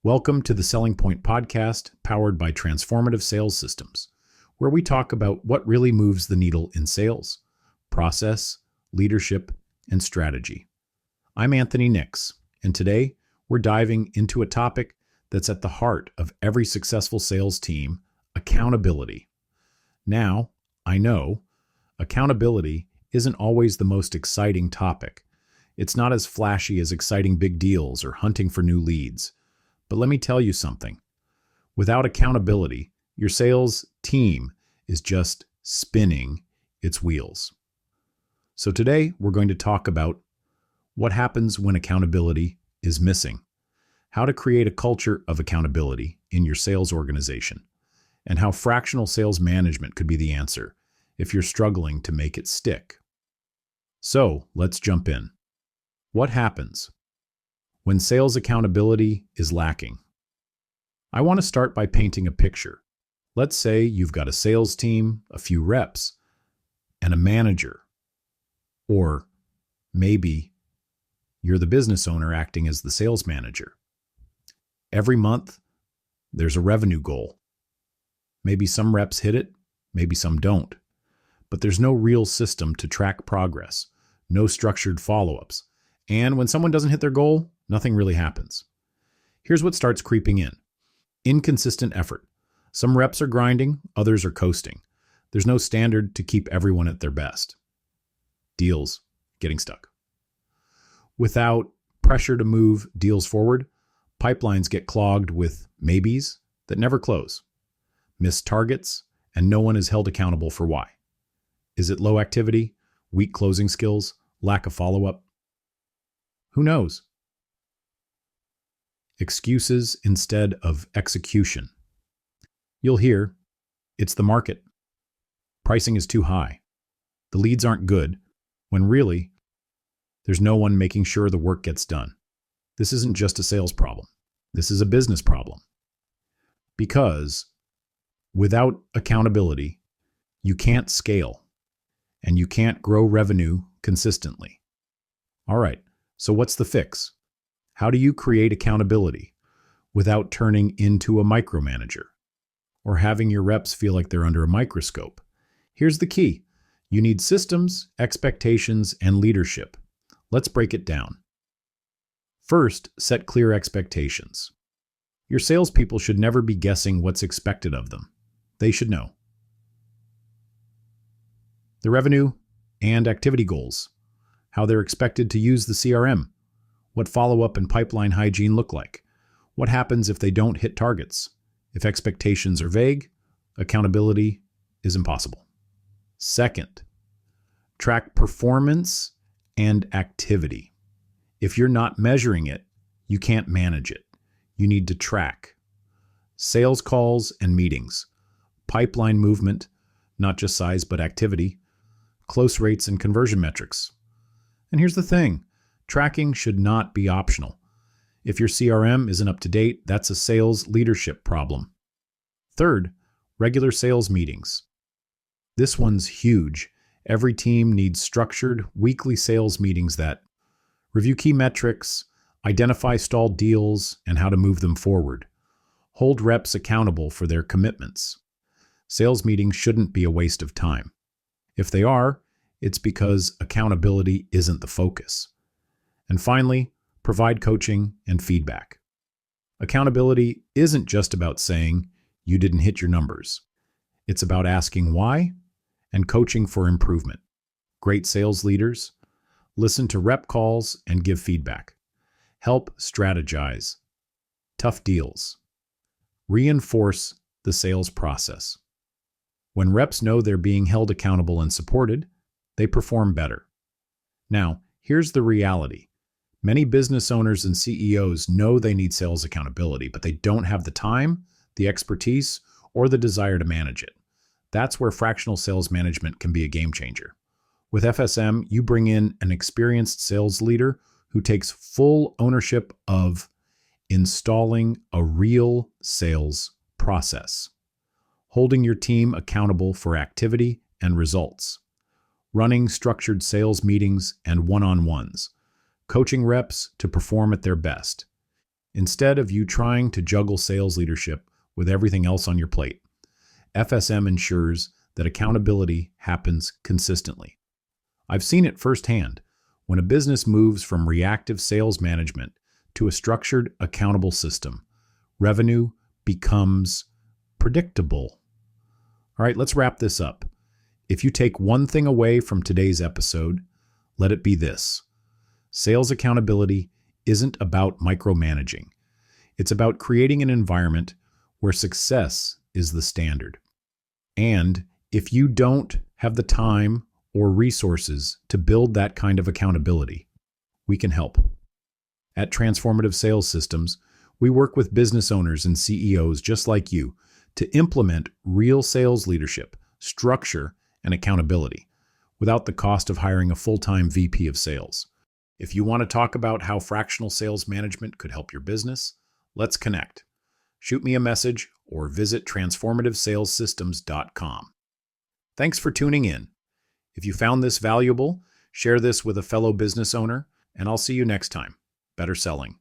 Welcome to the Selling Point podcast, powered by Transformative Sales Systems, where we talk about what really moves the needle in sales, process, leadership, and strategy. I'm Anthony Nix, and today we're diving into a topic that's at the heart of every successful sales team: accountability. Now, I know accountability isn't always the most exciting topic. It's not as flashy as exciting big deals or hunting for new leads. But let me tell you something. Without accountability, your sales team is just spinning its wheels. So today, we're going to talk about what happens when accountability is missing, how to create a culture of accountability in your sales organization, and how fractional sales management could be the answer if you're struggling to make it stick. So let's jump in. What happens when sales accountability is lacking? I want to start by painting a picture. Let's say you've got a sales team, a few reps, and a manager. Or maybe you're the business owner acting as the sales manager. Every month, there's a revenue goal. Maybe some reps hit it, maybe some don't. But there's no real system to track progress, no structured follow-ups. And when someone doesn't hit their goal, nothing really happens. Here's what starts creeping in. Inconsistent effort. Some reps are grinding, others are coasting. There's no standard to keep everyone at their best. Deals getting stuck. Without pressure to move deals forward, pipelines get clogged with maybes that never close, missed targets, and no one is held accountable for why. Is it low activity, weak closing skills, lack of follow-up? Who knows? Excuses instead of execution. You'll hear, it's the market. Pricing is too high. The leads aren't good, when really, there's no one making sure the work gets done. This isn't just a sales problem. This is a business problem. Because without accountability, you can't scale, and you can't grow revenue consistently. All right. So what's the fix? How do you create accountability without turning into a micromanager or having your reps feel like they're under a microscope? Here's the key. You need systems, expectations, and leadership. Let's break it down. First, set clear expectations. Your salespeople should never be guessing what's expected of them. They should know the revenue and activity goals, how they're expected to use the CRM, what follow-up and pipeline hygiene look like, what happens if they don't hit targets. If expectations are vague, accountability is impossible. Second, track performance and activity. If you're not measuring it, you can't manage it. You need to track sales calls and meetings, pipeline movement, not just size but activity, close rates and conversion metrics. And here's the thing, tracking should not be optional. If your CRM isn't up to date, that's a sales leadership problem. Third, regular sales meetings. This one's huge. Every team needs structured weekly sales meetings that review key metrics, identify stalled deals, and how to move them forward. Hold reps accountable for their commitments. Sales meetings shouldn't be a waste of time. If they are, it's because accountability isn't the focus. And finally, provide coaching and feedback. Accountability isn't just about saying you didn't hit your numbers. It's about asking why and coaching for improvement. Great sales leaders listen to rep calls and give feedback. Help strategize. Tough deals. Reinforce the sales process. When reps know they're being held accountable and supported, they perform better. Now, here's the reality. Many business owners and CEOs know they need sales accountability, but they don't have the time, the expertise, or the desire to manage it. That's where fractional sales management can be a game changer. With FSM, you bring in an experienced sales leader who takes full ownership of installing a real sales process, holding your team accountable for activity and results, running structured sales meetings and one-on-ones, coaching reps to perform at their best. Instead of you trying to juggle sales leadership with everything else on your plate, FSM ensures that accountability happens consistently. I've seen it firsthand. When a business moves from reactive sales management to a structured, accountable system, revenue becomes predictable. All right, let's wrap this up. If you take one thing away from today's episode, let it be this. Sales accountability isn't about micromanaging. It's about creating an environment where success is the standard. And if you don't have the time or resources to build that kind of accountability, we can help. At Transformative Sales Systems, we work with business owners and CEOs just like you to implement real sales leadership, structure, and accountability without the cost of hiring a full-time VP of sales. If you want to talk about how fractional sales management could help your business, let's connect. Shoot me a message or visit transformativesalessystems.com. Thanks for tuning in. If you found this valuable, share this with a fellow business owner, and I'll see you next time. Better selling.